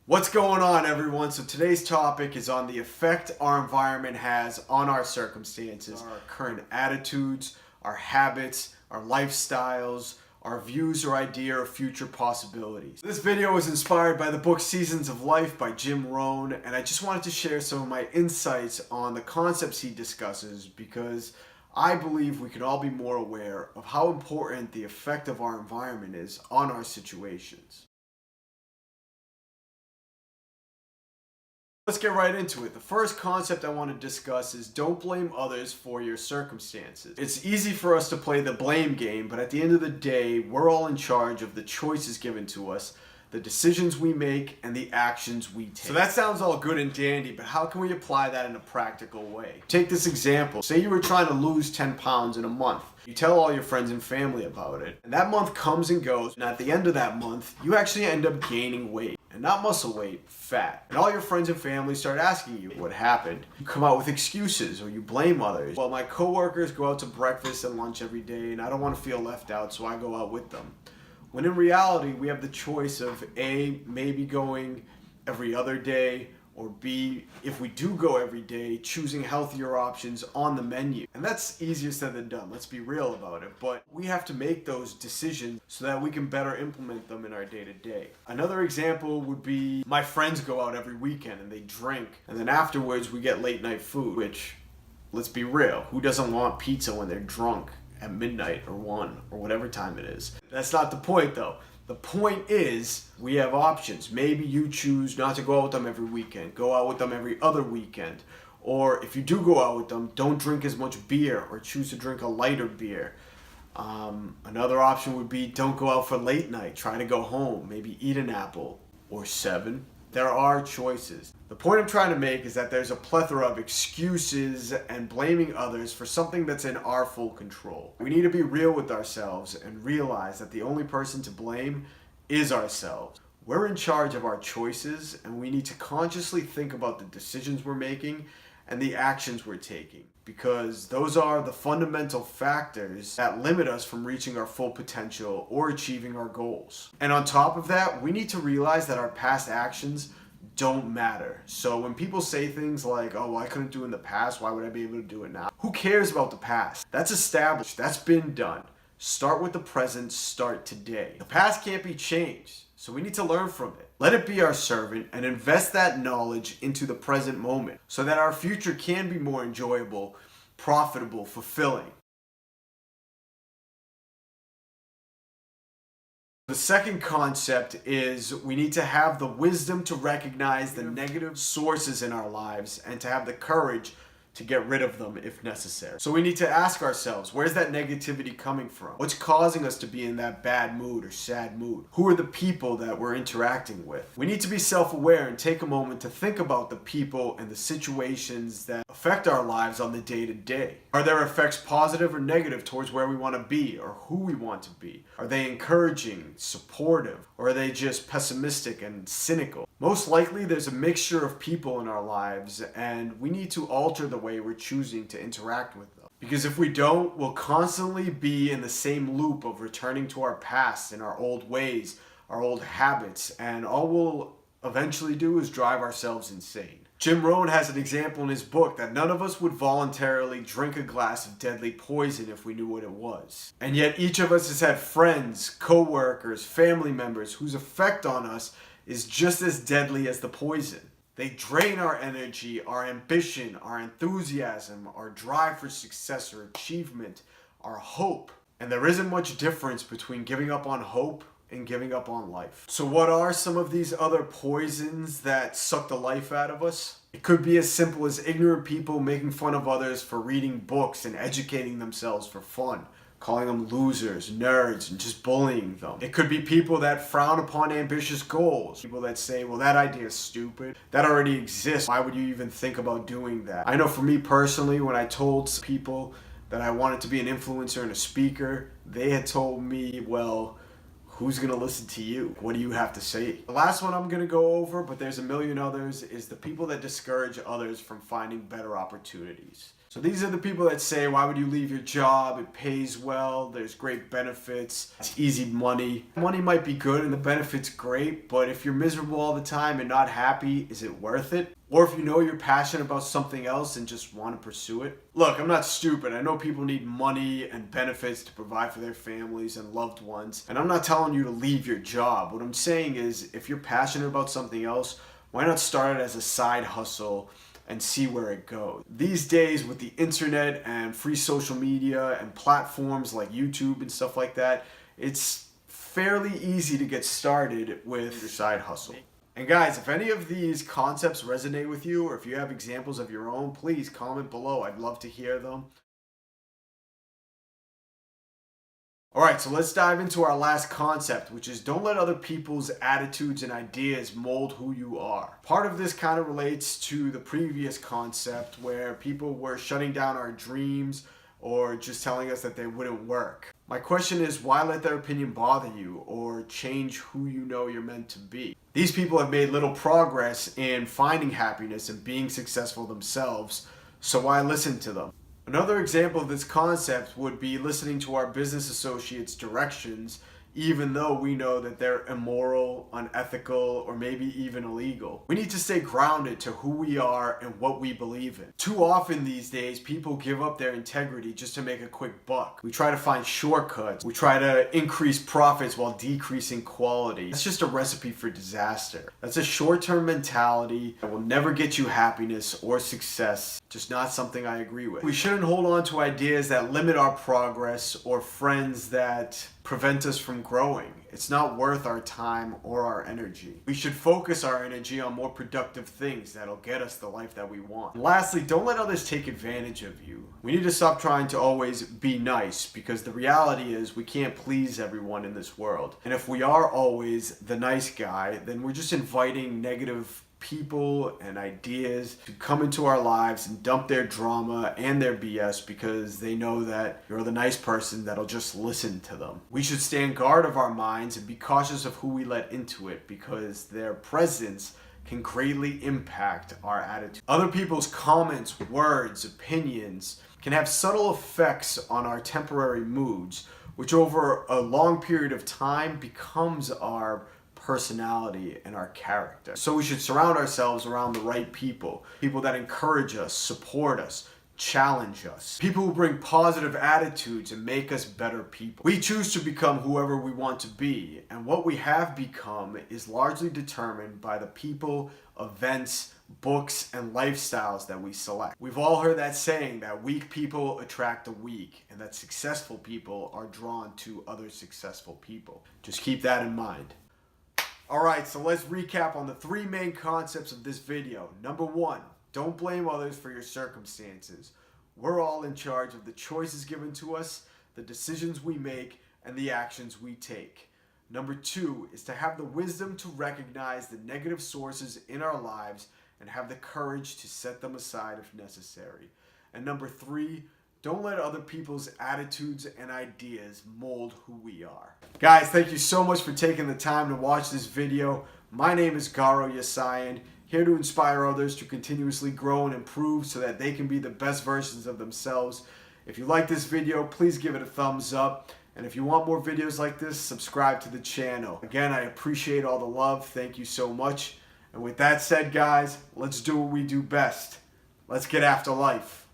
What's going on, everyone? So today's topic is on the effect our environment has on our circumstances, our current attitudes, our habits, our lifestyles, our views or idea of future possibilities. This video was inspired by the book Seasons of Life by Jim Rohn, and I just wanted to share some of my insights on the concepts he discusses because I believe we can all be more aware of how important the effect of our environment is on our situations. Let's get right into it. The first concept I want to discuss is don't blame others for your circumstances. It's easy for us to play the blame game, but at the end of the day, we're all in charge of the choices given to us, the decisions we make, and the actions we take. So that sounds all good and dandy, but how can we apply that in a practical way? Take this example. Say you were trying to lose 10 pounds in a month. You tell all your friends and family about it, and that month comes and goes, and at the end of that month, you actually end up gaining weight. And not muscle weight, fat. And all your friends and family start asking you what happened. You come out with excuses or you blame others. Well, my coworkers go out to breakfast and lunch every day and I don't want to feel left out, so I go out with them. When in reality, we have the choice of A, maybe going every other day, or B, if we do go every day, choosing healthier options on the menu. And that's easier said than done, let's be real about it. But we have to make those decisions so that we can better implement them in our day-to-day. Another example would be my friends go out every weekend and they drink, and then afterwards we get late night food, which, let's be real, who doesn't want pizza when they're drunk at midnight or 1 or whatever time it is? That's not the point though. The point is, we have options. Maybe you choose not to go out with them every weekend. Go out with them every other weekend. Or if you do go out with them, don't drink as much beer or choose to drink a lighter beer. Another option would be don't go out for late night. Try to go home. Maybe eat an apple or 7. There are choices. The point I'm trying to make is that there's a plethora of excuses and blaming others for something that's in our full control. We need to be real with ourselves and realize that the only person to blame is ourselves. We're in charge of our choices, and we need to consciously think about the decisions we're making and the actions we're taking, because those are the fundamental factors that limit us from reaching our full potential or achieving our goals. And on top of that, we need to realize that our past actions don't matter. So when people say things like, oh, well, I couldn't do it in the past, why would I be able to do it now? Who cares about the past? That's established. That's been done. Start with the present. Start today. The past can't be changed, so we need to learn from it. Let it be our servant and invest that knowledge into the present moment so that our future can be more enjoyable, profitable, fulfilling. The second concept is we need to have the wisdom to recognize the negative sources in our lives and to have the courage to get rid of them if necessary. So we need to ask ourselves, where's that negativity coming from? What's causing us to be in that bad mood or sad mood? Who are the people that we're interacting with? We need to be self-aware and take a moment to think about the people and the situations that affect our lives on the day-to-day. Are their effects positive or negative towards where we want to be or who we want to be? Are they encouraging, supportive, or are they just pessimistic and cynical? Most likely there's a mixture of people in our lives, and we need to alter the way we're choosing to interact with them. Because if we don't, we'll constantly be in the same loop of returning to our past and our old ways, our old habits, and all we'll eventually do is drive ourselves insane. Jim Rohn has an example in his book that none of us would voluntarily drink a glass of deadly poison if we knew what it was. And yet each of us has had friends, co-workers, family members whose effect on us is just as deadly as the poison. They drain our energy, our ambition, our enthusiasm, our drive for success or achievement, our hope. And there isn't much difference between giving up on hope and giving up on life. So what are some of these other poisons that suck the life out of us? It could be as simple as ignorant people making fun of others for reading books and educating themselves for fun, calling them losers, nerds, and just bullying them. It could be people that frown upon ambitious goals. People that say, well, that idea is stupid. That already exists. Why would you even think about doing that? I know for me personally, when I told people that I wanted to be an influencer and a speaker, they had told me, well, who's going to listen to you? What do you have to say? The last one I'm going to go over, but there's a million others, is the people that discourage others from finding better opportunities. So these are the people that say, why would you leave your job? It pays well, there's great benefits, it's easy money. Money might be good and the benefits great, but if you're miserable all the time and not happy, is it worth it? Or if you know you're passionate about something else and just want to pursue it? Look, I'm not stupid. I know people need money and benefits to provide for their families and loved ones. And I'm not telling you to leave your job. What I'm saying is, if you're passionate about something else, why not start it as a side hustle and see where it goes? These days with the internet and free social media and platforms like YouTube and stuff like that, it's fairly easy to get started with your side hustle. And guys, if any of these concepts resonate with you, or if you have examples of your own, please comment below. I'd love to hear them. Alright, so let's dive into our last concept, which is don't let other people's attitudes and ideas mold who you are. Part of this kind of relates to the previous concept where people were shutting down our dreams or just telling us that they wouldn't work. My question is, why let their opinion bother you or change who you know you're meant to be? These people have made little progress in finding happiness and being successful themselves, so why listen to them? Another example of this concept would be listening to our business associates' directions, even though we know that they're immoral, unethical, or maybe even illegal. We need to stay grounded to who we are and what we believe in. Too often these days, people give up their integrity just to make a quick buck. We try to find shortcuts. We try to increase profits while decreasing quality. That's just a recipe for disaster. That's a short-term mentality that will never get you happiness or success. Just not something I agree with. We shouldn't hold on to ideas that limit our progress or friends that prevent us from growing. It's not worth our time or our energy. We should focus our energy on more productive things that'll get us the life that we want. And lastly, don't let others take advantage of you. We need to stop trying to always be nice, because the reality is we can't please everyone in this world. And if we are always the nice guy, then we're just inviting negative people and ideas to come into our lives and dump their drama and their BS because they know that you're the nice person that'll just listen to them. We should stand guard of our minds and be cautious of who we let into it, because their presence can greatly impact our attitude. Other people's comments, words, opinions can have subtle effects on our temporary moods, which over a long period of time becomes our personality and our character. So we should surround ourselves around the right people. People that encourage us, support us, challenge us. People who bring positive attitudes and make us better people. We choose to become whoever we want to be, and what we have become is largely determined by the people, events, books, and lifestyles that we select. We've all heard that saying that weak people attract the weak, and that successful people are drawn to other successful people. Just keep that in mind. Alright, so let's recap on the three main concepts of this video. Number one, don't blame others for your circumstances. We're all in charge of the choices given to us, the decisions we make, and the actions we take. Number two is to have the wisdom to recognize the negative sources in our lives and have the courage to set them aside if necessary. And number three, don't let other people's attitudes and ideas mold who we are. Guys, thank you so much for taking the time to watch this video. My name is Garo Yessayan, here to inspire others to continuously grow and improve so that they can be the best versions of themselves. If you like this video, please give it a thumbs up. And if you want more videos like this, subscribe to the channel. Again, I appreciate all the love. Thank you so much. And with that said, guys, let's do what we do best. Let's get after life.